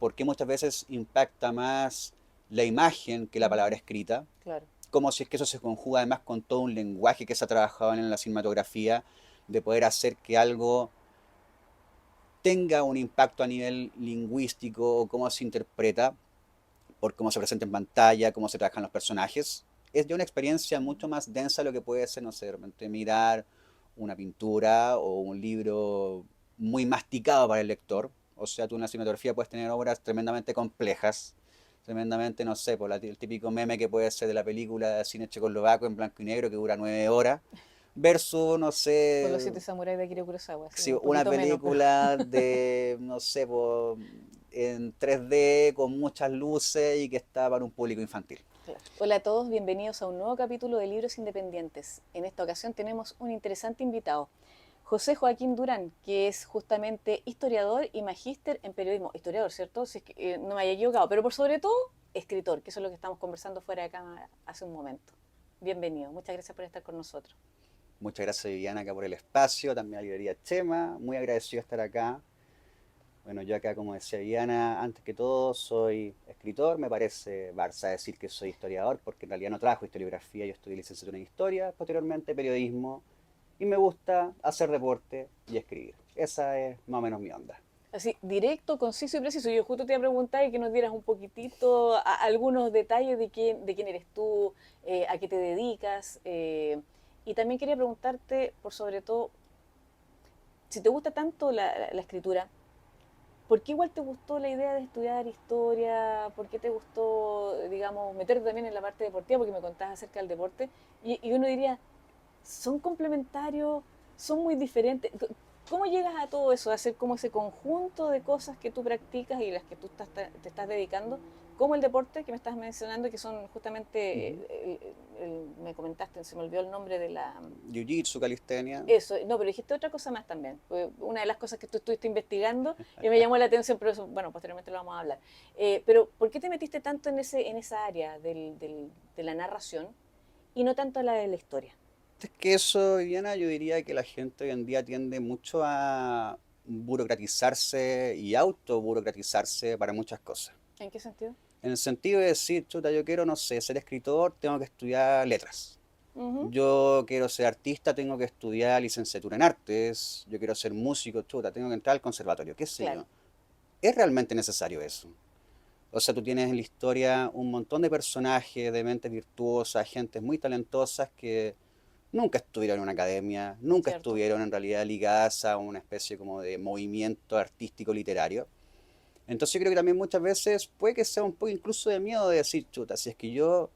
por qué muchas veces impacta más la imagen que la palabra escrita, Claro. como si es que eso se conjuga además con todo un lenguaje que se ha trabajado en la cinematografía, de poder hacer que algo tenga un impacto a nivel lingüístico o cómo se interpreta, por cómo se presenta en pantalla, cómo se trabajan los personajes. Es ya una experiencia mucho más densa de lo que puede ser, no sé, de repente mirar una pintura o un libro muy masticado para el lector. O sea, tú en la cinematografía puedes tener obras tremendamente complejas, tremendamente, no sé, por el típico meme que puede ser de la película de cine checoslovaco en blanco y negro que dura 9 horas, versus, no Con los sé, siete samuráis de Akira Kurosawa, sí, sí, un una poquito menos, pero película de, no sé, en 3D con muchas luces y que está para un público infantil. claro. Hola a todos, bienvenidos a un nuevo capítulo de Libros Independientes. En esta ocasión tenemos un interesante invitado, José Joaquín Durán, que es justamente historiador y magíster en periodismo. Historiador, ¿cierto? Si es que, no me haya equivocado, pero por sobre todo, escritor, que eso es lo que estamos conversando fuera de cámara hace un momento. Bienvenido, muchas gracias por estar con nosotros. Muchas gracias Viviana acá por el espacio, también a Librería Chema, muy agradecido de estar acá. Bueno, yo acá, como decía Viviana, antes que todo soy escritor, me parece Barça decir que soy historiador, porque en realidad no trabajo historiografía, yo estudié licenciatura en historia, posteriormente periodismo, y me gusta hacer deporte y escribir. Esa es más o menos mi onda. Así, directo, conciso y preciso. Yo justo te iba a preguntar y que nos dieras un poquitito algunos detalles de quién eres tú, a qué te dedicas. Y también quería preguntarte, por sobre todo, si te gusta tanto la escritura, ¿por qué igual te gustó la idea de estudiar historia? ¿Por qué te gustó, digamos, meterte también en la parte deportiva? Porque me contabas acerca del deporte. Y uno diría, son complementarios, son muy diferentes. ¿Cómo llegas a todo eso? A hacer como ese conjunto de cosas que tú practicas y las que tú te estás dedicando, como el deporte que me estás mencionando, que son justamente, Ujú. me comentaste, se me olvidó el nombre de la... Jiu-jitsu, calistenia. Eso, no, pero dijiste otra cosa más también. Fue una de las cosas que tú estuviste investigando y me llamó la atención, pero eso, bueno, posteriormente lo vamos a hablar. Pero, ¿por qué te metiste tanto en esa área de la narración y no tanto a la de la historia? Es que eso, Viviana, yo diría que la gente hoy en día tiende mucho a burocratizarse y autoburocratizarse para muchas cosas. ¿En qué sentido? En el sentido de decir, chuta, yo quiero, no sé, ser escritor, tengo que estudiar letras. Ujú. Yo quiero ser artista, tengo que estudiar licenciatura en artes. Yo quiero ser músico, chuta, tengo que entrar al conservatorio, qué sé Claro. yo. ¿Es realmente necesario eso? O sea, tú tienes en la historia un montón de personajes, de mentes virtuosas, gentes muy talentosas que nunca estuvieron en una academia, nunca ¿Cierto? estuvieron en realidad ligadas a una especie como de movimiento artístico literario. Entonces yo creo que también muchas veces puede que sea un poco incluso de miedo de decir, chuta, si es que yo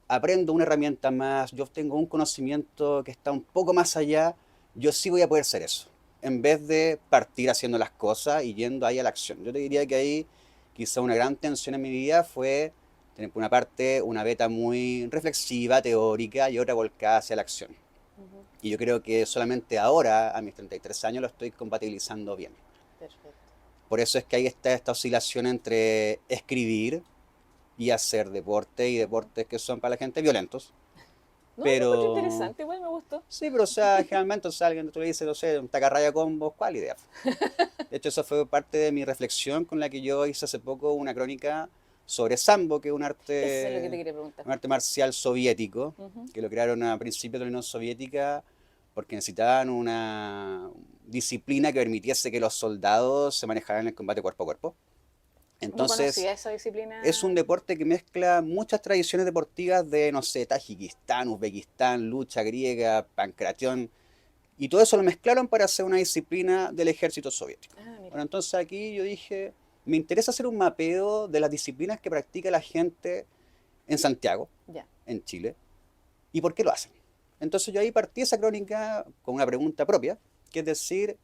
aprendo una herramienta más, yo obtengo un conocimiento que está un poco más allá, yo sí voy a poder ser eso, en vez de partir haciendo las cosas y yendo ahí a la acción. Yo te diría que ahí quizá una gran tensión en mi vida fue tener por una parte una beta muy reflexiva, teórica y otra volcada hacia la acción. Ujú. Y yo creo que solamente ahora, a mis 33 años, lo estoy compatibilizando bien. Perfecto. Por eso es que hay esta oscilación entre escribir y hacer deporte y Ujú. deportes que son para la gente violentos. No, lo encuentro Pero interesante, igual me gustó. sí, pero o sea, generalmente, o sea, alguien tú le dice, no sé, un tacarraya combos, ¿cuál idea? De hecho, eso fue parte de mi reflexión con la que yo hice hace poco una crónica sobre Sambo, que es Eso es lo que te quería preguntar. un arte marcial soviético, Ujú. que lo crearon a principios de la Unión Soviética porque necesitaban una disciplina que permitiese que los soldados se manejaran en el combate cuerpo a cuerpo. No Entonces, conocía esa es un disciplina. deporte que mezcla muchas tradiciones deportivas de, no sé, Tajikistán, Uzbekistán, lucha griega, pancración, y todo eso lo mezclaron para hacer una disciplina del ejército soviético. Ah, mira. Bueno, entonces aquí yo dije, me interesa hacer un mapeo de las disciplinas que practica la gente en Santiago, Ya. en Chile, y por qué lo hacen. Entonces yo ahí partí esa crónica con una pregunta propia, que es decir,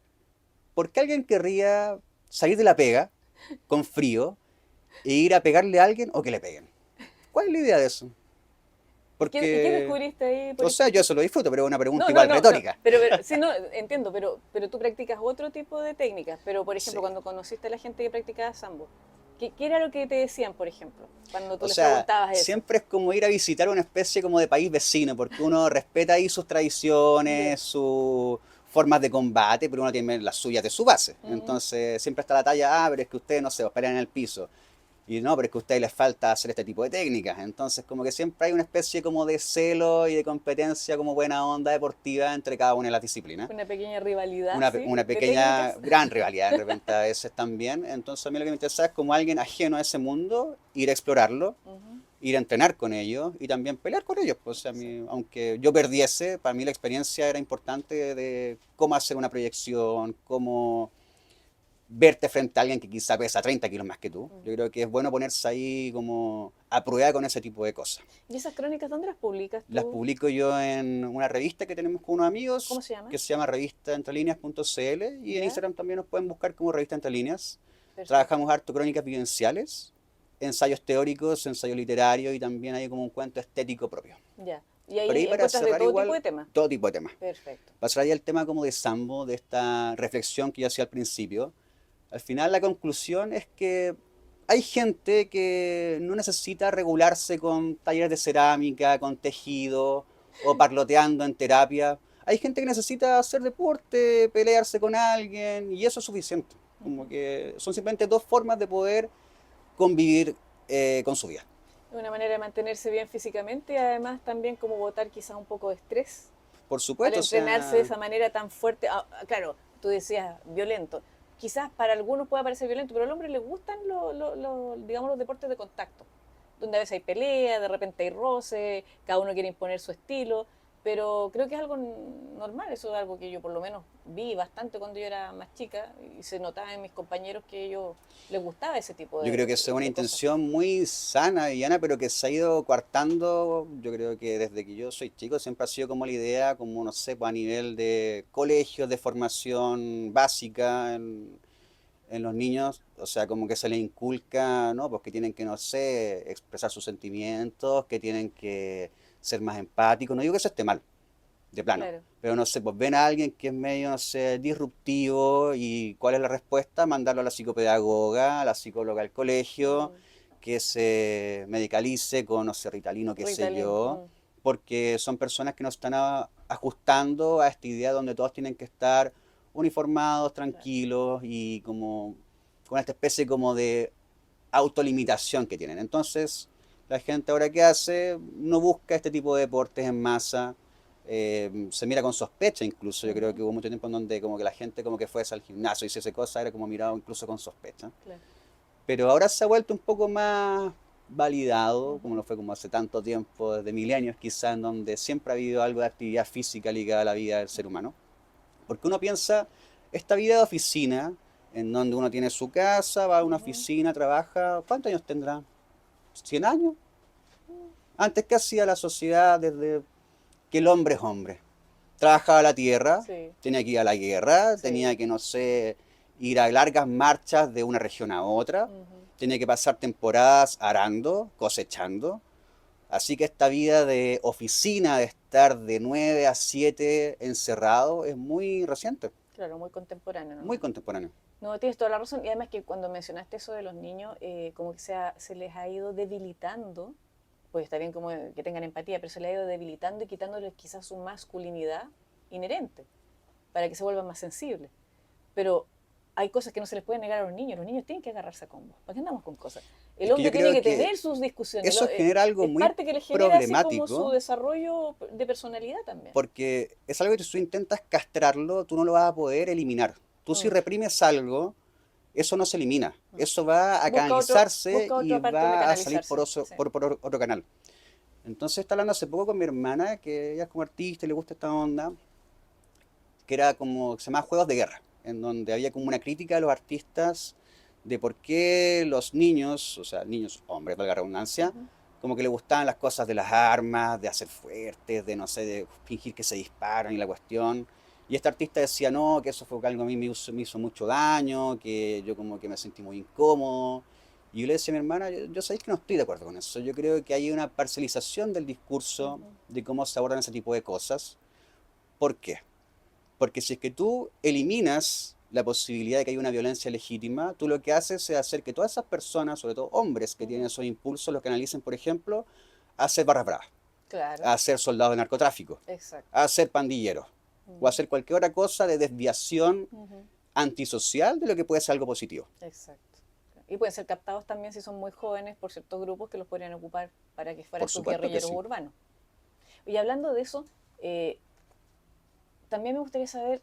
¿por qué alguien querría salir de la pega con frío e ir a pegarle a alguien o que le peguen? ¿Cuál es la idea de eso? Y qué Porque, descubriste ahí, por o sea, yo ejemplo? eso lo disfruto, pero es una pregunta No, no, igual no, no. retórica. Sí, no, entiendo, pero tú practicas otro tipo de técnicas. Pero, por ejemplo, Sí. cuando conociste a la gente que practicaba sambo, ¿qué era lo que te decían, por ejemplo, cuando tú O les sea, preguntabas eso? siempre es como ir a visitar una especie como de país vecino, porque uno respeta ahí sus Ya. tradiciones, su formas de combate, pero uno tiene las suyas de su base. Ujú. Entonces siempre está la talla, pero es que ustedes, no sé, os pelean en el piso. Y no, pero es que a ustedes les falta hacer este tipo de técnicas. Entonces como que siempre hay una especie como de celo y de competencia como buena onda deportiva entre cada una de las disciplinas. Una pequeña rivalidad, sí, Una de pequeña, técnicas. gran rivalidad de repente a veces también. Entonces a mí lo que me interesa es como alguien ajeno a ese mundo, ir a explorarlo, Ujú. ir a entrenar con ellos y también pelear con ellos. Pues, o sea, Sí. aunque yo perdiese, para mí la experiencia era importante de cómo hacer una proyección, cómo verte frente a alguien que quizá pesa 30 kilos más que tú. Mm. Yo creo que es bueno ponerse ahí como a prueba con ese tipo de cosas. ¿Y esas crónicas dónde las publicas Las tú? publico yo en una revista que tenemos con unos ¿Cómo amigos se llama? que se llama revistaentrelíneas.cl y en ¿Ya? Instagram también nos pueden buscar como Revista Entre Líneas. Perfecto. Trabajamos harto crónicas vivenciales, ensayos teóricos, ensayos literarios y también hay como un cuento estético propio. Ya. Y Pero ahí ahí para encuentras de cerrar todo tipo igual, de temas. todo tipo de temas. Perfecto. Para cerrar ya el tema como de Sambo, de esta reflexión que yo hacía al principio, al final la conclusión es que hay gente que no necesita regularse con talleres de cerámica, con tejido o parloteando en terapia. Hay gente que necesita hacer deporte, pelearse con alguien y eso es suficiente. Como Ujú. que son simplemente dos formas de poder convivir con su vida. Es una manera de mantenerse bien físicamente y además también como botar quizás un poco de estrés Por al supuesto, o entrenarse de sea, esa manera tan fuerte. Claro, tú decías violento. Quizás para algunos pueda parecer violento, pero al hombre le gustan digamos, los deportes de contacto, donde a veces hay pelea, de repente hay roce, cada uno quiere imponer su estilo, pero creo que es algo normal, eso es algo que yo por lo menos vi bastante cuando yo era más chica y se notaba en mis compañeros que a ellos les gustaba ese tipo yo creo que esa es una de cosas. intención muy sana y llana, pero que se ha ido coartando. Yo creo que desde que yo soy chico siempre ha sido como la idea, como no sé, pues a nivel de colegios, de formación básica en los niños, o sea, como que se les inculca, ¿no? Pues que tienen que, no sé, expresar sus sentimientos, que tienen que ser más empáticos. No digo que eso esté mal, de plano. Claro. Pero no sé, pues ven a alguien que es medio, no sé, disruptivo y ¿cuál es la respuesta? Mandarlo a la psicopedagoga, a la psicóloga del colegio, Mm, que se medicalice con, no sé, Ritalino, qué sé Ritalin. yo, porque son personas que nos están ajustando a esta idea donde todos tienen que estar uniformados, Claro. tranquilos y como con esta especie como de autolimitación que tienen. Entonces, la gente ahora que hace no busca este tipo de deportes en masa, se mira con sospecha incluso. Yo creo Ujú. que hubo mucho tiempo en donde como que la gente como que fuese al gimnasio y hiciese cosas, era como mirado incluso con sospecha. Claro. Pero ahora se ha vuelto un poco más validado, como Ujú. lo fue como hace tanto tiempo, desde milenios quizás, en donde siempre ha habido algo de actividad física ligada a la vida del ser humano. Porque uno piensa, esta vida de oficina, en donde uno tiene su casa, va a una Ujú. oficina, trabaja, ¿cuántos años tendrá? ¿100 años? Antes que hacía la sociedad desde que el hombre es hombre. Trabajaba la tierra, Sí, tenía que ir a la guerra, tenía sí. que, no sé, ir a largas marchas de una región a otra, Ujú. tenía que pasar temporadas arando, cosechando. Así que esta vida de oficina, de estar de 9 a 7 encerrado, es muy reciente, Claro, muy contemporáneo muy nomás. contemporáneo. No, tienes toda la razón. Y además que cuando mencionaste eso de los niños, como que se les ha ido debilitando, pues está bien como que tengan empatía, pero se les ha ido debilitando y quitándoles quizás su masculinidad inherente, para que se vuelvan más sensibles. Pero hay cosas que no se les puede negar a los niños tienen que agarrarse a combos. ¿Para qué andamos con cosas? El Es que yo hombre tiene creo que que tener sus discusiones, eso genera algo es muy parte que le genera así como su problemático desarrollo de personalidad también. porque es algo que si tú intentas castrarlo, tú no lo vas a poder eliminar. Tú si Mm, reprimes algo, eso no se elimina. mm. Eso va a canalizarse Busca y otra parte donde va a salir canalizarse. Sí. por otro canal. Entonces estaba hablando hace poco con mi hermana, que ella es como artista y le gusta esta onda, que era como, se llama Juegos de Guerra, en donde había como una crítica a los artistas de por qué los niños, o sea, niños hombres, valga la redundancia, Ujú. como que le gustaban las cosas de las armas, de hacer fuertes, de no sé, de fingir que se disparan y la cuestión. Y este artista decía, no, que eso fue algo que a mí me hizo mucho daño, que yo como que me sentí muy incómodo. Y yo le decía a mi hermana, yo sabéis que no estoy de acuerdo con eso. Yo creo que hay una parcialización del discurso Ujú. de cómo se abordan ese tipo de cosas. ¿Por qué? Porque si es que tú eliminas la posibilidad de que haya una violencia legítima, tú lo que haces es hacer que todas esas personas, sobre todo hombres que tienen Ujú. esos impulsos, los canalicen, por ejemplo, a ser barras bravas, Claro, a ser soldados de narcotráfico, exacto. a ser pandilleros. o hacer cualquier otra cosa de desviación Ujú. antisocial de lo que puede ser algo positivo. Exacto. Y pueden ser captados también si son muy jóvenes por ciertos grupos que los podrían ocupar para que fueran Por sus supuesto que guerrilleros sí. urbanos. Y hablando de eso, eh, también me gustaría saber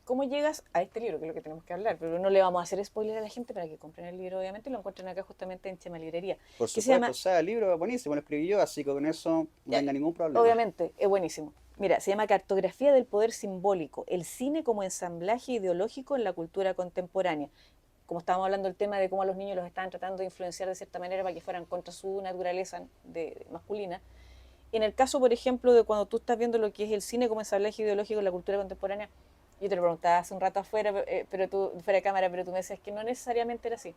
cómo llegas a este libro, que es lo que tenemos que hablar, pero no le vamos a hacer spoiler a la gente para que compren el libro, obviamente, y lo encuentren acá justamente en Chema Librería, Por que se supuesto, o llama, sea, el libro es buenísimo, lo escribí yo, así que con eso no ya, tenga ningún problema. obviamente, es buenísimo. Mira, se llama Cartografía del Poder Simbólico, el cine como ensamblaje ideológico en la cultura contemporánea. Como estábamos hablando del tema de cómo a los niños los estaban tratando de influenciar de cierta manera para que fueran contra su naturaleza masculina. En el caso, por ejemplo, de cuando tú estás viendo lo que es el cine como ensamblaje ideológico en la cultura contemporánea, yo te lo preguntaba hace un rato afuera, pero tú, fuera de cámara, pero tú me decías que no necesariamente era así.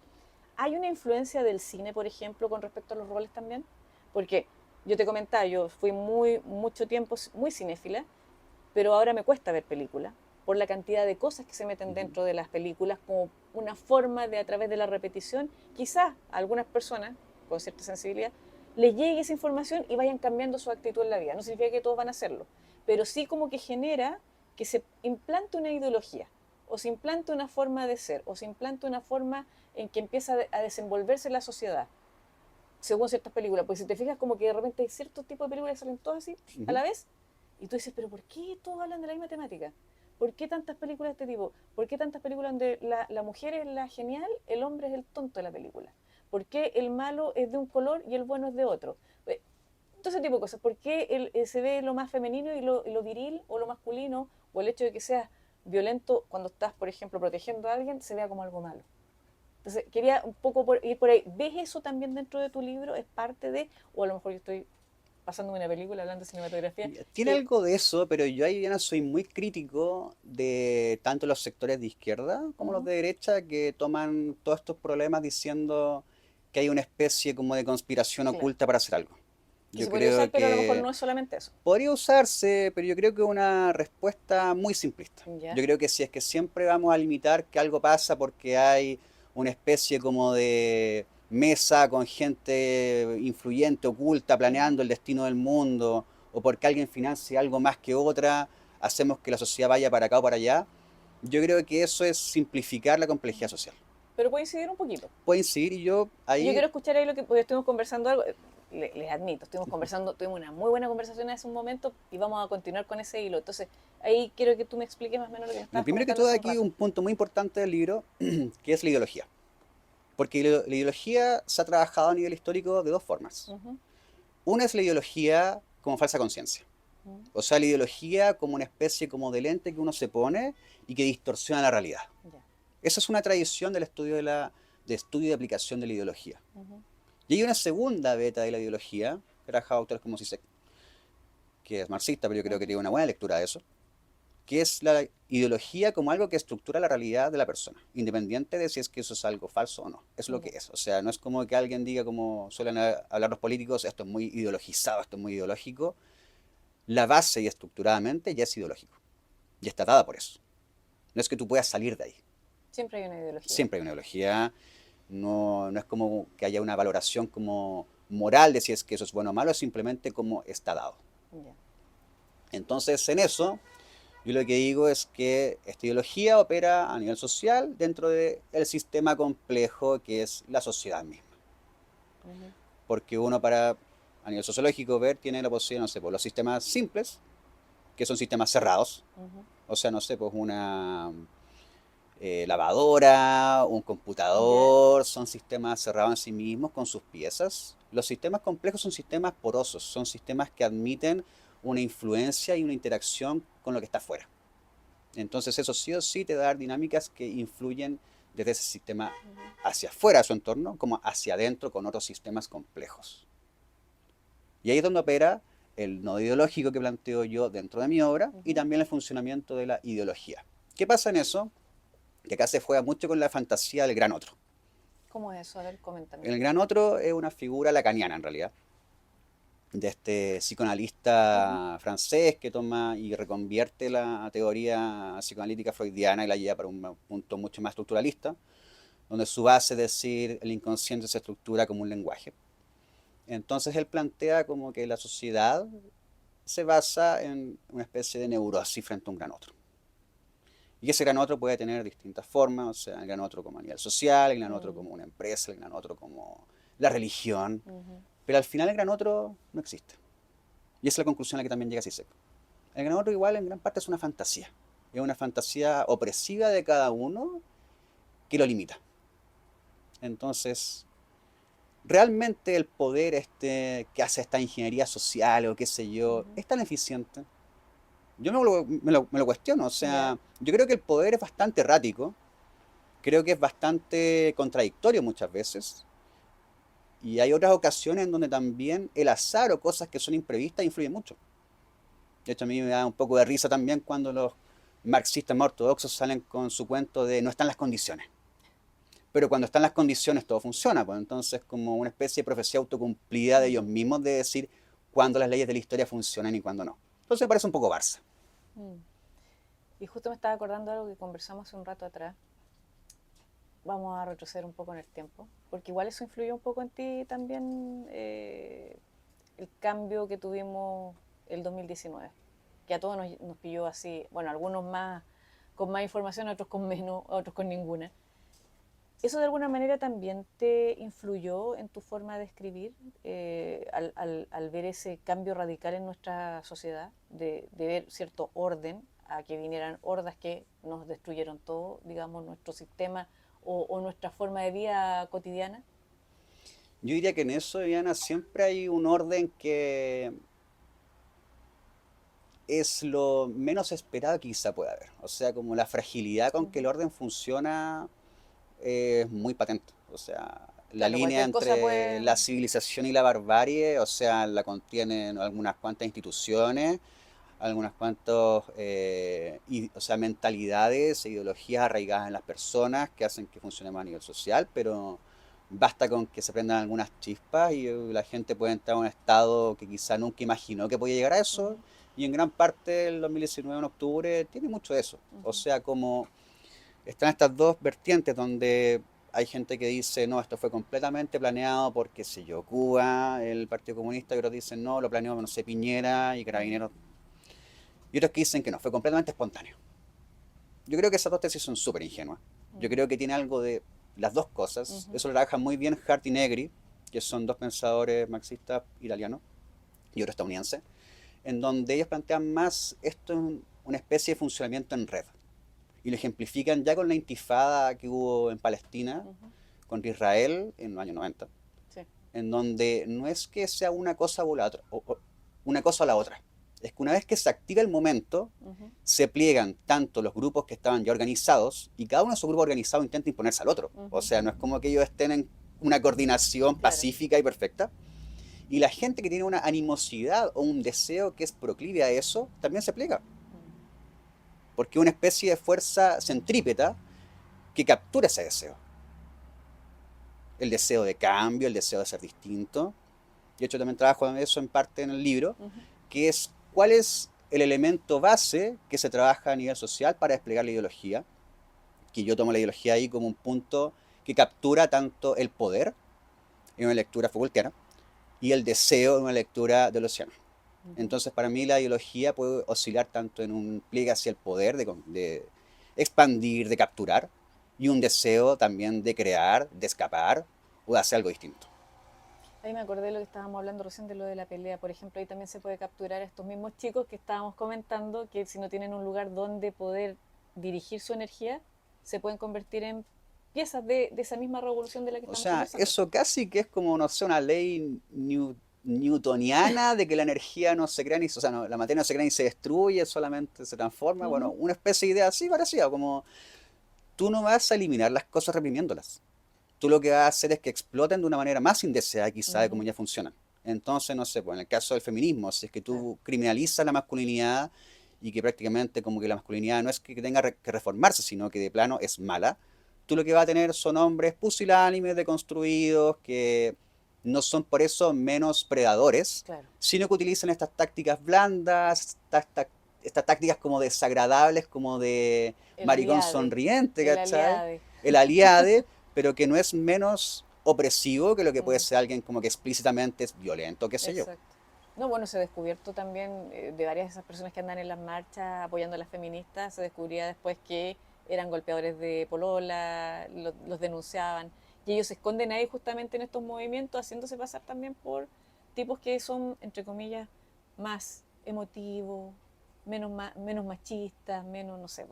¿Hay una influencia del cine, por ejemplo, con respecto a los roles también? Porque yo te comentaba, yo fui mucho tiempo muy cinéfila, pero ahora me cuesta ver películas por la cantidad de cosas que se meten Ujú. dentro de las películas como una forma de, a través de la repetición, quizás a algunas personas con cierta sensibilidad les llegue esa información y vayan cambiando su actitud en la vida. No significa que todos van a hacerlo, pero sí como que genera que se implante una ideología, o se implante una forma de ser, o se implante una forma en que empieza a desenvolverse la sociedad, según ciertas películas. Pues si te fijas, como que de repente hay ciertos tipos de películas que salen todas así a Ujú. la vez, y tú dices, pero ¿por qué todos hablan de la misma temática? ¿Por qué tantas películas de este tipo? ¿Por qué tantas películas donde la mujer es la genial, el hombre es el tonto de la película? ¿Por qué el malo es de un color y el bueno es de otro? Todo ese tipo de cosas. ¿Por qué se ve lo más femenino y lo viril o lo masculino? O el hecho de que seas violento cuando estás, por ejemplo, protegiendo a alguien, se vea como algo malo. Entonces, quería un poco ir por ahí. ¿Ves eso también dentro de tu libro? ¿Es parte de, o a lo mejor yo estoy pasándome una película hablando de cinematografía? Tiene Que, algo de eso, pero yo ahí ya soy muy crítico de tanto los sectores de izquierda como los uh-huh, de derecha que toman todos estos problemas diciendo que hay una especie como de conspiración claro, oculta para hacer algo. que Yo se podría usar, creo pero a lo mejor que no es solamente eso. podría usarse, pero yo creo que es una respuesta muy simplista. ¿Ya? Yo creo que si es que siempre vamos a limitar que algo pasa porque hay una especie como de mesa con gente influyente, oculta, Uh-huh. planeando el destino del mundo, o porque alguien financia algo más que otra, hacemos que la sociedad vaya para acá o para allá. Yo creo que eso es simplificar la complejidad social. Pero puede incidir un poquito. Puede incidir y yo Y yo ahí, quiero escuchar ahí lo que, porque estuvimos conversando algo, les admito, estuvimos conversando, tuvimos una muy buena conversación hace un momento y vamos a continuar con ese hilo. Entonces, ahí quiero que tú me expliques más o menos lo que me estabas primero que comentando todo hace un aquí rato. un punto muy importante del libro, que es la ideología. Porque la ideología se ha trabajado a nivel histórico de dos formas. Uh-huh, Una es la ideología como falsa conciencia. uh-huh, O sea, la ideología como una especie como de lente que uno se pone y que distorsiona la realidad. ya. Esa es una tradición del estudio de estudio y de aplicación de la ideología. Uh-huh, Y hay una segunda beta de la ideología, que trabaja autores como Zizek, que es marxista, pero yo creo que uh-huh, tiene una buena lectura de eso, que es la ideología como algo que estructura la realidad de la persona, independiente de si es que eso es algo falso o no. Es lo que ya. es. O sea, no es como que alguien diga, como suelen hablar los políticos, esto es muy ideologizado, esto es muy ideológico. La base y estructuradamente ya es ideológico. Y está dada por eso. No es que tú puedas salir de ahí. Siempre hay una ideología. Siempre hay una ideología. No, no es como que haya una valoración como moral de si es que eso es bueno o malo, es simplemente como está dado. Ya. Entonces, en eso, yo lo que digo es que esta ideología opera a nivel social dentro del sistema complejo que es la sociedad misma. Uh-huh, Porque uno para, a nivel sociológico, ver tiene la posibilidad, no sé, por los sistemas simples, que son sistemas cerrados. uh-huh. O sea, no sé, pues una lavadora, un Ya. computador, son sistemas cerrados en sí mismos con sus piezas. Los sistemas complejos son sistemas porosos, son sistemas que admiten una influencia y una interacción con lo que está afuera. Entonces eso sí o sí te da dinámicas que influyen desde ese sistema Uh-huh, hacia afuera de su entorno como hacia adentro con otros sistemas complejos. Y ahí es donde opera el nodo ideológico que planteo yo dentro de mi obra y uh-huh. también el funcionamiento de la ideología. ¿Qué pasa en eso? Que acá se juega mucho con la fantasía del gran otro. ¿Cómo es eso? A ver, coméntame. El gran otro es una figura lacaniana en realidad, de este Uh-huh, psicoanalista francés que toma y reconvierte la teoría psicoanalítica freudiana y la lleva para un punto mucho más estructuralista, donde su base es decir el inconsciente se estructura como un lenguaje. Entonces él plantea como que la sociedad se basa en una especie de neurosis frente a un gran otro. Y ese gran otro puede tener distintas formas, o sea, el gran otro como a nivel social, el gran otro Mm, como una empresa, el gran otro como la religión, ujú, pero al final el gran otro no existe. Y esa es la conclusión a la que también llega Zizek. El gran otro igual en gran parte es una fantasía opresiva de cada uno que lo limita. Entonces, realmente el poder que hace esta ingeniería social o qué sé yo, ujú. es tan eficiente. Yo me lo cuestiono, o Ya. sea, yo creo que el poder es bastante errático, creo que es bastante contradictorio muchas veces, y hay otras ocasiones en donde también el azar o cosas que son imprevistas influyen mucho. De hecho, a mí me da un poco de risa también cuando los marxistas más ortodoxos salen con su cuento de no están las condiciones. Pero cuando están las condiciones todo funciona, pues entonces como una especie de profecía autocumplida de ellos Ujú, mismos de decir cuándo las leyes de la historia funcionan y cuándo no. Entonces me parece un poco Barça. mm. Y justo me estaba acordando de algo que conversamos hace un rato atrás. Vamos a retroceder un poco en el tiempo, porque igual eso influyó un poco en ti también, el cambio que tuvimos el 2019, que a todos nos pilló así, bueno, algunos más con más información, otros con menos, otros con ninguna. ¿Eso de alguna manera también te influyó en tu forma de escribir, al ver ese cambio radical en nuestra sociedad, de ver cierto orden a que vinieran hordas que nos destruyeron todo, digamos, nuestro sistema o nuestra forma de vida cotidiana? Yo diría que en eso, Diana, siempre hay un orden que es lo menos esperado que quizá pueda haber. O sea, como la fragilidad con que el Ujú. orden funciona es muy patente. O sea, la Claro, línea cualquier cosa entre puede... la civilización y la barbarie, o sea, la contienen algunas cuantas instituciones, algunas cuantas o sea, mentalidades e ideologías arraigadas en las personas que hacen que funcionemos a nivel social, pero basta con que se prendan algunas chispas y la gente puede entrar a un estado que quizá nunca imaginó que podía llegar a eso. Ujú, Y en gran parte el 2019 en octubre tiene mucho de eso. O ujú, sea, como están estas dos vertientes donde hay gente que dice, no, esto fue completamente planeado por, qué sé yo, Cuba, el Partido Comunista, y otros dicen, no, lo planeó, no sé, Piñera y ujú, Carabineros. Y otros que dicen que no, fue completamente espontáneo. Yo creo que esas dos tesis son súper ingenuas. Yo ujú, creo que tiene algo de las dos cosas. ujú, Eso lo trabajan muy bien Hart y Negri, que son dos pensadores marxistas italianos y otro estadounidense, en donde ellos plantean más esto en una especie de funcionamiento en red. Y lo ejemplifican ya con la intifada que hubo en Palestina ujú. contra Israel en los años 90, Sí. en donde no es que sea una cosa o la otra, o una cosa o la otra. Es que una vez que se activa el momento, Ujú, se pliegan tanto los grupos que estaban ya organizados y cada uno de esos grupos organizados intenta imponerse al otro. O ujú. sea, no es como que ellos estén en una coordinación Claro. pacífica y perfecta. Y la gente que tiene una animosidad o un deseo que es proclive a eso, también se pliega. Mm. Porque es una especie de fuerza centrípeta que captura ese deseo. El deseo de cambio, el deseo de ser distinto. De hecho, también trabajo en eso en parte en el libro, Ujú, que es cuál es el elemento base que se trabaja a nivel social para desplegar la ideología, que yo tomo la ideología ahí como un punto que captura tanto el poder en una lectura Foucaultiana y el deseo en una lectura de Luciano. ujú. Entonces, para mí la ideología puede oscilar tanto en un pliegue hacia el poder, de expandir, de capturar, y un deseo también de crear, de escapar o de hacer algo distinto. Ahí me acordé de lo que estábamos hablando recién de lo de la pelea. Por ejemplo, ahí también se puede capturar a estos mismos chicos que estábamos comentando, que si no tienen un lugar donde poder dirigir su energía, se pueden convertir en piezas de esa misma revolución de la que O estamos sea, conversando. eso casi que es como, no sé, una ley newtoniana de que la energía no se crea ni, o sea, no, la materia no se crea ni se destruye, solamente se transforma. Bueno, Ujú, una especie de idea así parecida, como tú no vas a eliminar las cosas reprimiéndolas. Tú lo que vas a hacer es que exploten de una manera más indeseada quizá de cómo ujú, ya funcionan. Entonces, no sé, pues en el caso del feminismo, si es que claro. tú criminalizas la masculinidad y que prácticamente como que la masculinidad no es que tenga que reformarse, sino que de plano es mala, tú lo que vas a tener son hombres pusilánimes, deconstruidos, que no son por eso menos predadores, Claro. sino que utilizan estas tácticas blandas, estas tácticas como desagradables, como de El maricón aliade. sonriente, El ¿cachai? aliade. El aliade, pero que no es menos opresivo que lo que puede Mm, ser alguien como que explícitamente es violento, qué sé yo. exacto. No, bueno, se ha descubierto también de varias de esas personas que andan en las marchas apoyando a las feministas, se descubría después que eran golpeadores de polola, los denunciaban, y ellos se esconden ahí justamente en estos movimientos, haciéndose pasar también por tipos que son, entre comillas, más emotivos, menos machistas, menos, no sé,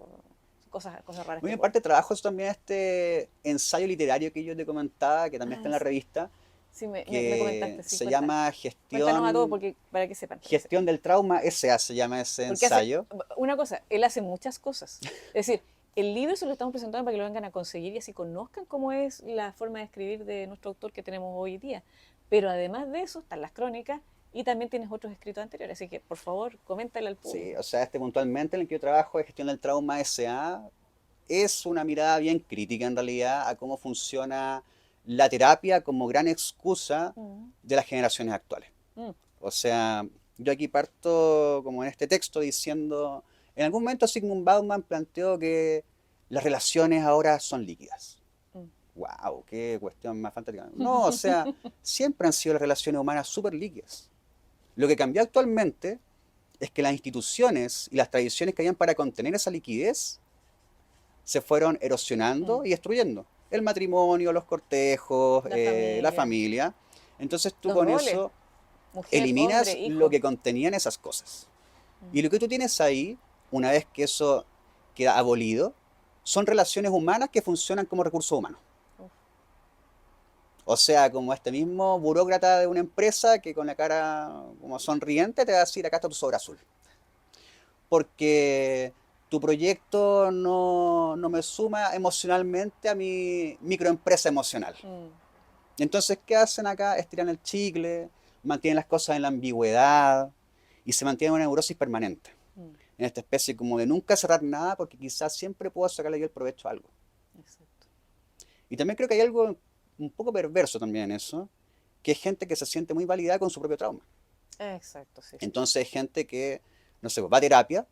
cosas raras Muy que en ocurren. parte trabajo también este ensayo literario que yo te comentaba, que también está Ah, en la revista, sí, me que comentaste, sí, se llama cuéntanos a todos porque, para que sepan, para que sepan. Gestión del Trauma SA, se llama ese Porque hace, ensayo. una cosa, él hace muchas cosas. Es decir, el libro se lo estamos presentando para que lo vengan a conseguir y así conozcan cómo es la forma de escribir de nuestro autor que tenemos hoy día. Pero además de eso están las crónicas y también tienes otros escritos anteriores. Así que, por favor, coméntale al Sí, público. o sea, este puntualmente en el que yo trabajo de Gestión del Trauma SA es una mirada bien crítica en realidad a cómo funciona la terapia como gran excusa Mm, de las generaciones actuales. mm, O sea, yo aquí parto como en este texto diciendo, en algún momento Sigmund Bauman planteó que las relaciones ahora son líquidas. mm. ¡Wow! ¡Qué cuestión más fantástica! No, o sea, siempre han sido las relaciones humanas súper líquidas. Lo que cambió actualmente es que las instituciones y las tradiciones que habían para contener esa liquidez se fueron erosionando Mm. y destruyendo. El matrimonio, los cortejos, La la familia, familia. Entonces tú los con roles, eso mujer, hombre, eliminas lo hijo. que contenían esas cosas. Mm. Y lo que tú tienes ahí, una vez que eso queda abolido, son relaciones humanas que funcionan como recursos humanos. Uf. O sea, como este mismo burócrata de una empresa que con la cara como sonriente te va a decir, acá está tu sobre azul. Porque tu proyecto no me suma emocionalmente a mi microempresa emocional. Mm, Entonces, ¿qué hacen acá? Estiran el chicle, mantienen las cosas en la ambigüedad y se mantiene una neurosis permanente. mm, En esta especie como de nunca cerrar nada porque quizás siempre puedo sacarle yo el provecho a algo. exacto. Y también creo que hay algo un poco perverso también en eso, que es gente que se siente muy validada con su propio trauma. Exacto, sí, sí, sí. Entonces, hay gente que, no sé, va a terapia,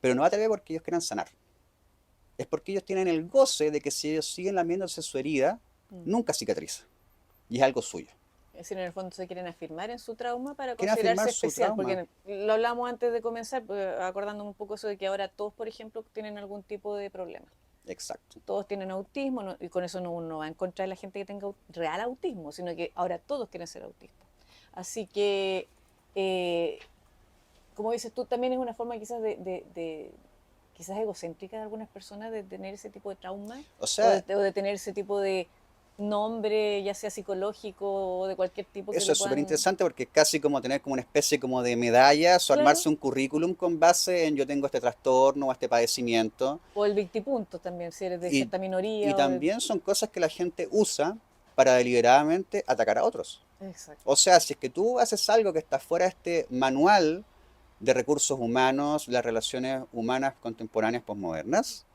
pero no va a terapia porque ellos quieran sanar. Es porque ellos tienen el goce de que si ellos siguen lamiéndose su herida, Mm. nunca cicatriza. Y es algo suyo. Es decir, en el fondo se quieren afirmar en su trauma para Quieren afirmar considerarse su especial, trauma. porque lo hablamos antes de comenzar, acordándome un poco eso de que ahora todos, por ejemplo, tienen algún tipo de problema. Exacto. Todos tienen autismo y con eso no va en contra de la gente que tenga real autismo, sino que ahora todos quieren ser autistas. Así que, eh, como dices tú, también es una forma quizás quizás egocéntrica de algunas personas de tener ese tipo de trauma O sea, o de tener ese tipo de nombre, ya sea psicológico o de cualquier tipo que eso le es súper puedan... interesante porque es casi como tener como una especie como de medallas o Claro, armarse un currículum con base en yo tengo este trastorno o este padecimiento. o el victipunto también, si eres de Y, cierta y minoría o de... también son cosas que la gente usa para deliberadamente atacar a otros. O Exacto. sea, si es que tú haces algo que está fuera de este manual de recursos humanos, las relaciones humanas contemporáneas posmodernas,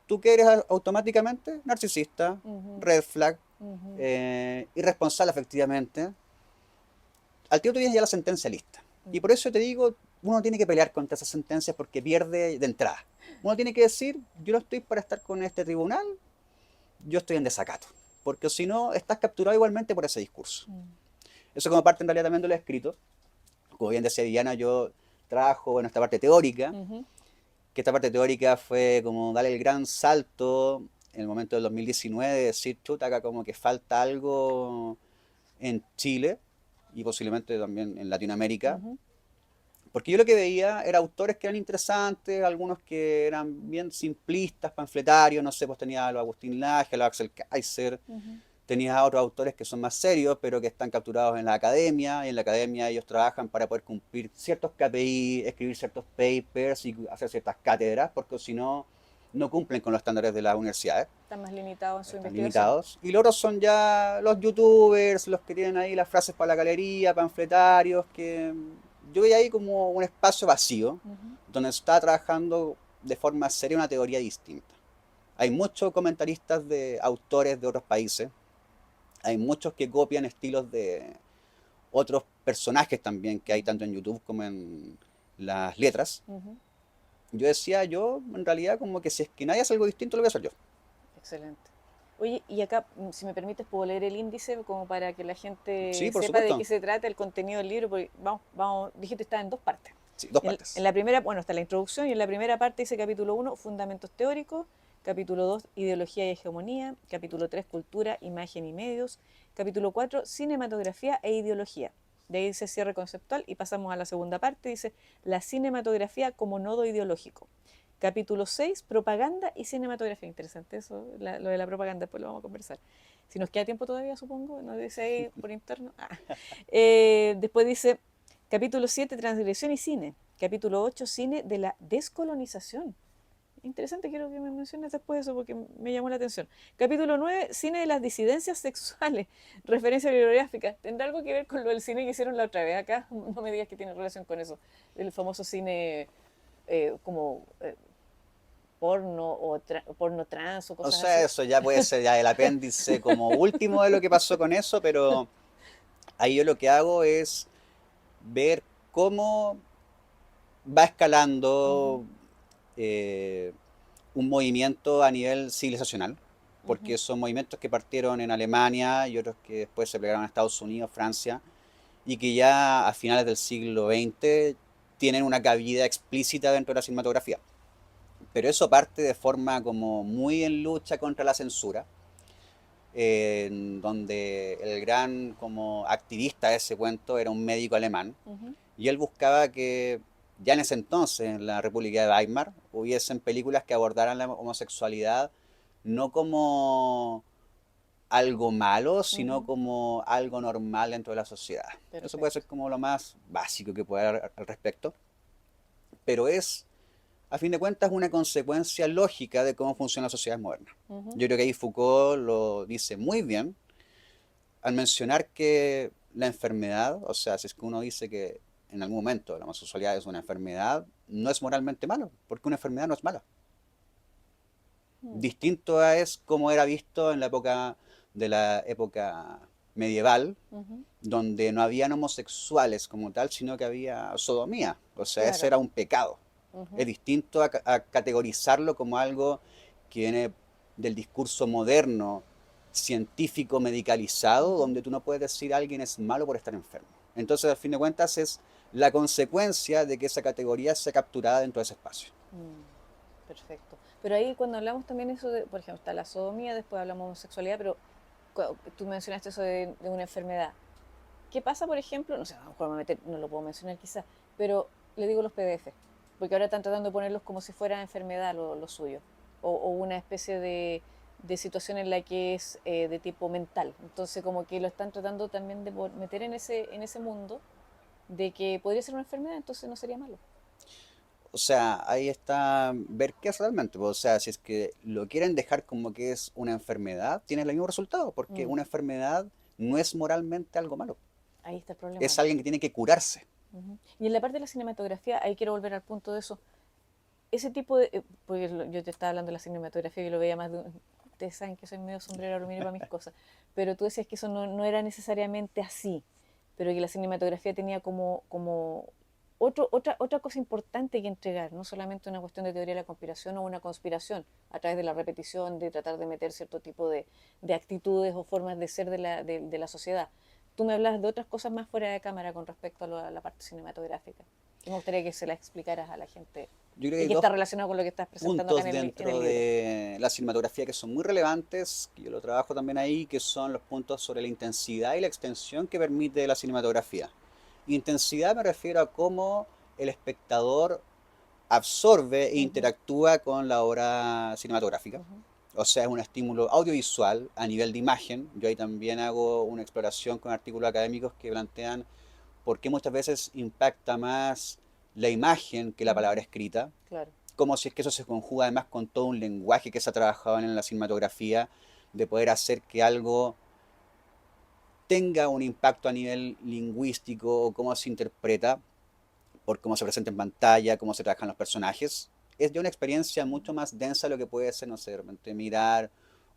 tú que eres automáticamente narcisista, Ujú, red flag, ujú, irresponsable efectivamente, al tío tú tienes ya la sentencia lista. Y mm. por eso te digo, uno tiene que pelear contra esas sentencias porque pierde de entrada. Uno tiene que decir, yo no estoy para estar con este tribunal, yo estoy en desacato. Porque si no, estás capturado igualmente por ese discurso. Mm. Eso como parte en realidad también de lo escrito. Como bien decía Diana, yo trabajo en esta parte teórica, Ujú, que esta parte teórica fue como darle el gran salto en el momento del 2019 de decir, chuta, acá como que falta algo en Chile y posiblemente también en Latinoamérica. ujú, Porque yo lo que veía era autores que eran interesantes, algunos que eran bien simplistas, panfletarios, no sé, pues tenía a los Agustín Laje, a los Axel Kaiser, ujú. tenías a otros autores que son más serios, pero que están capturados en la academia, y en la academia ellos trabajan para poder cumplir ciertos KPI, escribir ciertos papers y hacer ciertas cátedras, porque si no, no cumplen con los estándares de las universidades, Están más limitados en su están investigación. limitados. Y los otros son ya los youtubers, los que tienen ahí las frases para la galería, panfletarios, que yo veía ahí como un espacio vacío, Ujú, donde se está trabajando de forma seria una teoría distinta. Hay muchos comentaristas de autores de otros países, hay muchos que copian estilos de otros personajes también que hay ujú, tanto en YouTube como en las letras. ujú. Yo decía, yo en realidad como que si es que nadie hace algo distinto, lo voy a hacer yo. Excelente. Oye, y acá, si me permites, puedo leer el índice como para que la Sí, gente por sepa de qué supuesto. se trata el contenido del libro, porque dijiste está en dos partes. Sí, dos En partes. la primera, bueno, está la introducción y en la primera parte dice capítulo uno fundamentos teóricos, capítulo 2 ideología y hegemonía, capítulo 3 cultura, imagen y medios, capítulo 4 cinematografía e ideología. De ahí dice cierre conceptual y pasamos a la segunda parte, dice la cinematografía como nodo ideológico. Capítulo 6 propaganda y cinematografía. Interesante eso, lo de la propaganda, después lo vamos a conversar. Si nos queda tiempo todavía, supongo, nos dice ahí por interno. Después dice capítulo 7 transgresión y cine. Capítulo 8 cine de la descolonización. Interesante, quiero que me menciones después eso porque me llamó la atención. Capítulo 9 cine de las disidencias sexuales. Referencia bibliográfica. ¿Tendrá algo que ver con lo del cine que hicieron la otra vez acá? No me digas que tiene relación con eso. El famoso cine como porno o porno trans o O cosas sea, así. eso ya puede ser ya el apéndice como último de lo que pasó con eso, pero ahí yo lo que hago es ver cómo va Ujú, escalando eh, un movimiento a nivel civilizacional, porque ujú, son movimientos que partieron en Alemania y otros que después se plegaron a Estados Unidos, Francia, y que ya a finales del siglo XX tienen una cabida explícita dentro de la cinematografía. Pero eso parte de forma como muy en lucha contra la censura, en donde el gran como activista de ese cuento era un médico alemán, ujú. y él buscaba que ya en ese entonces, en la República de Weimar, hubiesen películas que abordaran la homosexualidad no como algo malo, sino Ujú. como algo normal dentro de la sociedad. Eso puede ser Perfecto. como lo más básico que puede haber al respecto, pero es, a fin de cuentas, una consecuencia lógica de cómo funciona la sociedad moderna. Ujú. Yo creo que ahí Foucault lo dice muy bien al mencionar que la enfermedad, o sea, si es que uno dice que en algún momento la homosexualidad es una enfermedad, no es moralmente malo, porque una enfermedad no es mala. Mm. Distinto es como era visto en la época de la época medieval, Ujú. donde no habían homosexuales como tal, sino que había sodomía. O sea, ese Claro. era un pecado. Es Ujú. distinto a categorizarlo como algo que viene del discurso moderno, científico, medicalizado, Ujú. donde tú no puedes decir a alguien es malo por estar enfermo. Entonces, al fin de cuentas, es la consecuencia de que esa categoría sea capturada dentro de ese espacio. Mm. Perfecto. Pero ahí cuando hablamos también eso de, por ejemplo, está la sodomía, después hablamos de homosexualidad, pero tú mencionaste eso de una enfermedad. ¿Qué pasa, por ejemplo? No sé, a lo mejor no lo puedo mencionar quizás, pero le digo los PDF, porque ahora están tratando de ponerlos como si fuera enfermedad lo suyo, o una especie de situación en la que es de tipo mental. Entonces, como que lo están tratando también de meter en ese mundo de que podría ser una enfermedad, entonces no sería malo. O sea, ahí está ver qué es realmente. O sea, si es que lo quieren dejar como que es una enfermedad, tienes el mismo resultado, porque Mm, una enfermedad no es moralmente algo malo. ahí está el problema. Es alguien que tiene que curarse. Ujú. Y en la parte de la cinematografía, ahí quiero volver al punto de eso. Ese tipo de. Porque yo te estaba hablando de la cinematografía, yo lo veía más de. Ustedes saben que soy medio sombrero aluminio para mis cosas. Pero tú decías que eso no era necesariamente así. Pero que la cinematografía tenía como otra cosa importante que entregar. No solamente una cuestión de teoría de la conspiración o una conspiración a través de la repetición, de tratar de meter cierto tipo de actitudes o formas de ser de la sociedad. Tú me hablas de otras cosas más fuera de cámara con respecto a la parte cinematográfica. Que me gustaría que se la explicaras a la gente Yo creo que y hay que está dos relacionado con lo que estás presentando acá puntos en el dentro libro. de la cinematografía que son muy relevantes, que yo lo trabajo también ahí, que son los puntos sobre la intensidad y la extensión que permite la cinematografía. Intensidad me refiero a cómo el espectador absorbe e Ujú, interactúa con la obra cinematográfica. ujú, O sea, es un estímulo audiovisual a nivel de imagen. Yo ahí también hago una exploración con artículos académicos que plantean por qué muchas veces impacta más la imagen que la palabra ujú. escrita, Claro. como si es que eso se conjuga además con todo un lenguaje que se ha trabajado en la cinematografía, de poder hacer que algo tenga un impacto a nivel lingüístico o cómo se interpreta, por cómo se presenta en pantalla, cómo se trabajan los personajes. Es ya una experiencia Ujú, mucho más densa de lo que puede ser, no sé, de repente mirar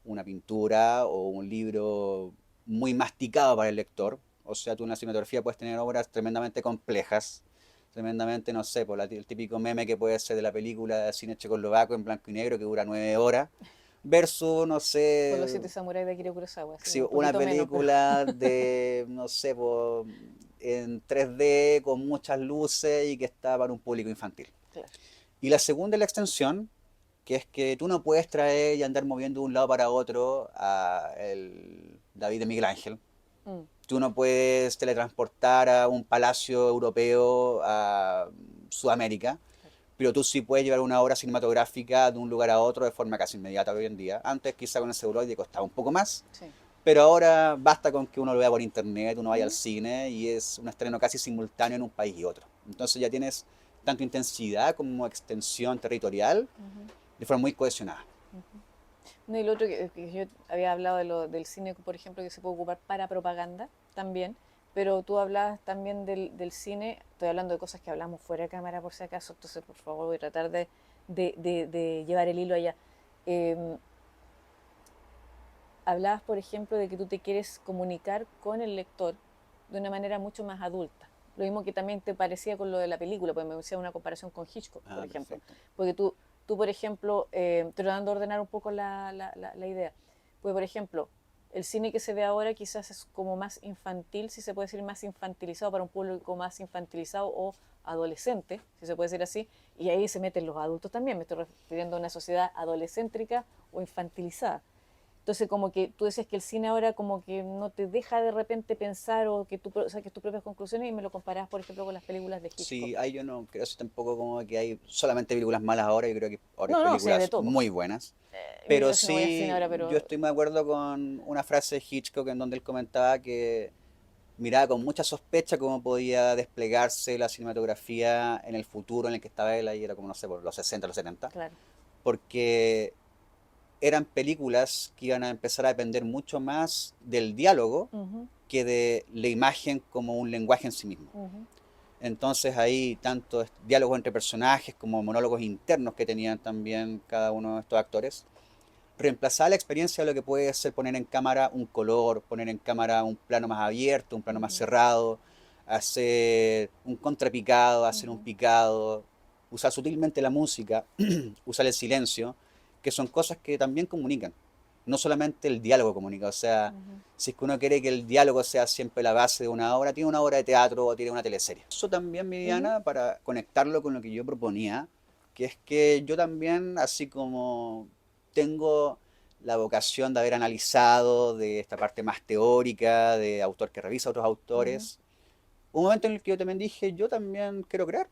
una pintura o un libro muy masticado para el lector. O sea, tú en la cinematografía puedes tener obras tremendamente complejas, tremendamente, no sé, por el típico meme que puede ser de la película de cine checoslovaco en blanco y negro que dura 9 horas, versus, no Por los sé, siete samuráis de Akira Kurosawa, sí, si un una poquito menos, pero película de, no sé, en 3D con muchas luces y que está para un público infantil. claro. Y la segunda es la extensión, que es que tú no puedes traer y andar moviendo de un lado para otro a el David de Miguel Ángel. Mm, Tú no puedes teletransportar a un palacio europeo a Sudamérica, claro. pero tú sí puedes llevar una obra cinematográfica de un lugar a otro de forma casi inmediata hoy en día. Antes quizá con el celuloide costaba un poco más, Sí. pero ahora basta con que uno lo vea por internet, uno vaya al Ujú, cine y es un estreno casi simultáneo en un país y otro. Entonces ya tienes tanto intensidad como extensión territorial ujú, de forma muy cohesionada. ujú. No, y lo otro que yo había hablado del cine, por ejemplo, que se puede ocupar para propaganda también, pero tú hablabas también del cine, estoy hablando de cosas que hablamos fuera de cámara por si acaso, entonces por favor voy a tratar de llevar el hilo allá. Em, Hablabas, por ejemplo, de que tú te quieres comunicar con el lector de una manera mucho más adulta. Lo mismo que también te parecía con lo de la película, porque me decía una comparación con Hitchcock, por Ah, ejemplo. perfecto. Porque tú por ejemplo, tratando de ordenar un poco la idea, pues, por ejemplo, el cine que se ve ahora quizás es como más infantil, si se puede decir más infantilizado, para un público más infantilizado o adolescente, si se puede decir así, y ahí se meten los adultos también, me estoy refiriendo a una sociedad adolescéntrica o infantilizada. Entonces, como que tú decías que el cine ahora como que no te deja de repente pensar o que tú saques tus propias conclusiones y me lo comparabas, por ejemplo, con las películas de Hitchcock. Sí, ahí yo no creo así tampoco como que hay solamente películas malas ahora, yo creo que ahora hay No, no, sí hay de películas todo. muy buenas. Yo Pero casi no voy al cine sí, ahora, yo pero... estoy muy de acuerdo con una frase de Hitchcock en donde él comentaba que miraba con mucha sospecha cómo podía desplegarse la cinematografía en el futuro en el que estaba él, ahí era como, no sé, por los 60 los 70 Claro. porque eran películas que iban a empezar a depender mucho más del diálogo Ujú, que de la imagen como un lenguaje en sí mismo. ujú, Entonces hay tanto diálogos entre personajes como monólogos internos que tenían también cada uno de estos actores. Reemplazar la experiencia de lo que puede ser poner en cámara un color, poner en cámara un plano más abierto, un plano más ujú, cerrado, hacer un contrapicado, hacer un ujú, picado, usar sutilmente la música, usar el silencio, que son cosas que también comunican. No solamente el diálogo comunica, o sea, ujú, si es que uno quiere que el diálogo sea siempre la base de una obra, tiene una obra de teatro o tiene una teleserie. Eso también, ujú, Viviana, para conectarlo con lo que yo proponía, que es que yo también, así como tengo la vocación de haber analizado de esta parte más teórica, de autor que revisa a otros ujú. autores, un momento en el que yo también dije, yo también quiero crear.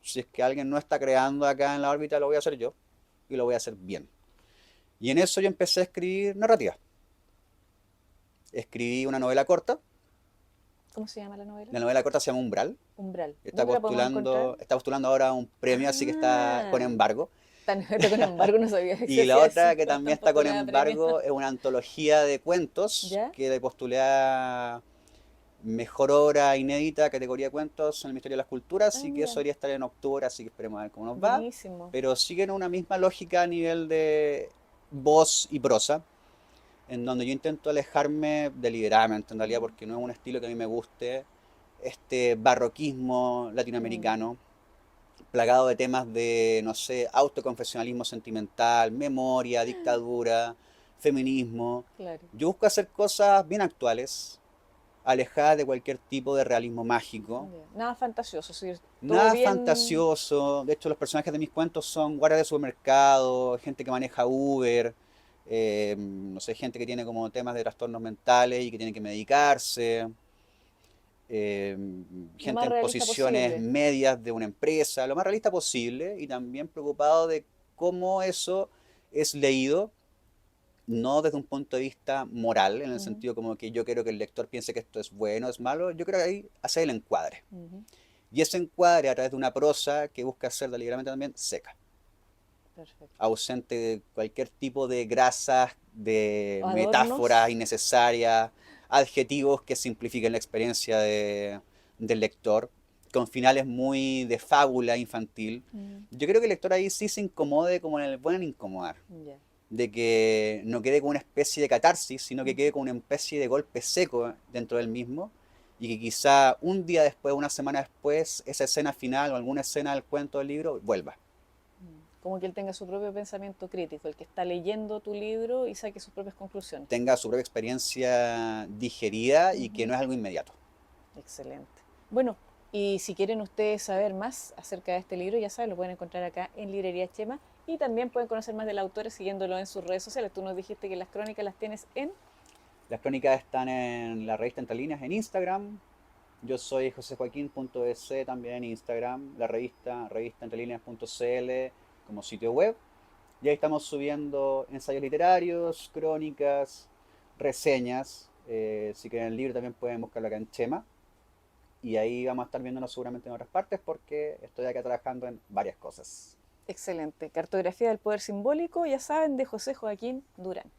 Si es que alguien no está creando acá en la órbita, lo voy a hacer yo y lo voy a hacer bien. Y en eso yo empecé a escribir narrativa. Escribí una novela corta. ¿Cómo se llama la novela? La novela corta se llama Umbral. Umbral. ¿Dónde la podemos encontrar? Está postulando ahora un premio, así que está con Ah, embargo. con embargo no sabía que se Y la hacía eso, otra que también tan está con postulada a premio. embargo es una antología de cuentos ¿Ya? que le postulé a mejor obra inédita, categoría cuentos en el Ministerio de las Culturas, Ah, y que eso mira, debería estar en octubre, así que esperemos a ver cómo nos va. buenísimo. Pero siguen una misma lógica a nivel de voz y prosa, en donde yo intento alejarme deliberadamente, en realidad, Ujú. porque no es un estilo que a mí me guste, este barroquismo Mm, latinoamericano, plagado de temas de, no sé, autoconfesionalismo sentimental, memoria, dictadura, feminismo. claro. Yo busco hacer cosas bien actuales, alejadas de cualquier tipo de realismo mágico. Ya. Nada fantasioso, sí, todo Nada bien. fantasioso. De hecho, los personajes de mis cuentos son guardias de supermercado, gente que maneja Uber, no sé, gente que tiene como temas de trastornos mentales y que tiene que medicarse, eh, Lo gente más en realista posiciones posible. medias de una empresa, lo más realista posible y también preocupado de cómo eso es leído, no desde un punto de vista moral, en el Ujú, sentido como que yo quiero que el lector piense que esto es bueno, es malo, yo creo que ahí hace el encuadre. ujú. Y ese encuadre a través de una prosa que busca ser deliberadamente también seca, Perfecto. ausente de cualquier tipo de grasas, de metáforas Adornos. innecesarias, adjetivos que simplifiquen la experiencia del lector, con finales muy de fábula infantil. Mm, Yo creo que el lector ahí sí se incomode como en el buen incomodar, ya. de que no quede como una especie de catarsis, sino que quede Ujú, como una especie de golpe seco dentro del mismo, y que quizá un día después, una semana después, esa escena final o alguna escena del cuento del libro vuelva. mm. como que él tenga su propio pensamiento crítico, el que está leyendo tu libro y saque sus propias conclusiones. Tenga su propia experiencia digerida y que Ujú. no es algo inmediato. Excelente. Bueno, y si quieren ustedes saber más acerca de este libro, ya saben, lo pueden encontrar acá en Librería Chema y también pueden conocer más del autor siguiéndolo en sus redes sociales. Tú nos dijiste que las crónicas las tienes en... Las crónicas están en la revista Entre Líneas en Instagram. Yo soy josejoaquín.es también en Instagram. La revista entrelíneas.cl como sitio web. Y ahí estamos subiendo ensayos literarios, crónicas, reseñas. Si quieren el libro también pueden buscarlo acá en Chema. Y ahí vamos a estar viéndonos seguramente en otras partes porque estoy acá trabajando en varias cosas. Excelente. Cartografía del poder simbólico, ya saben, de José Joaquín Durán.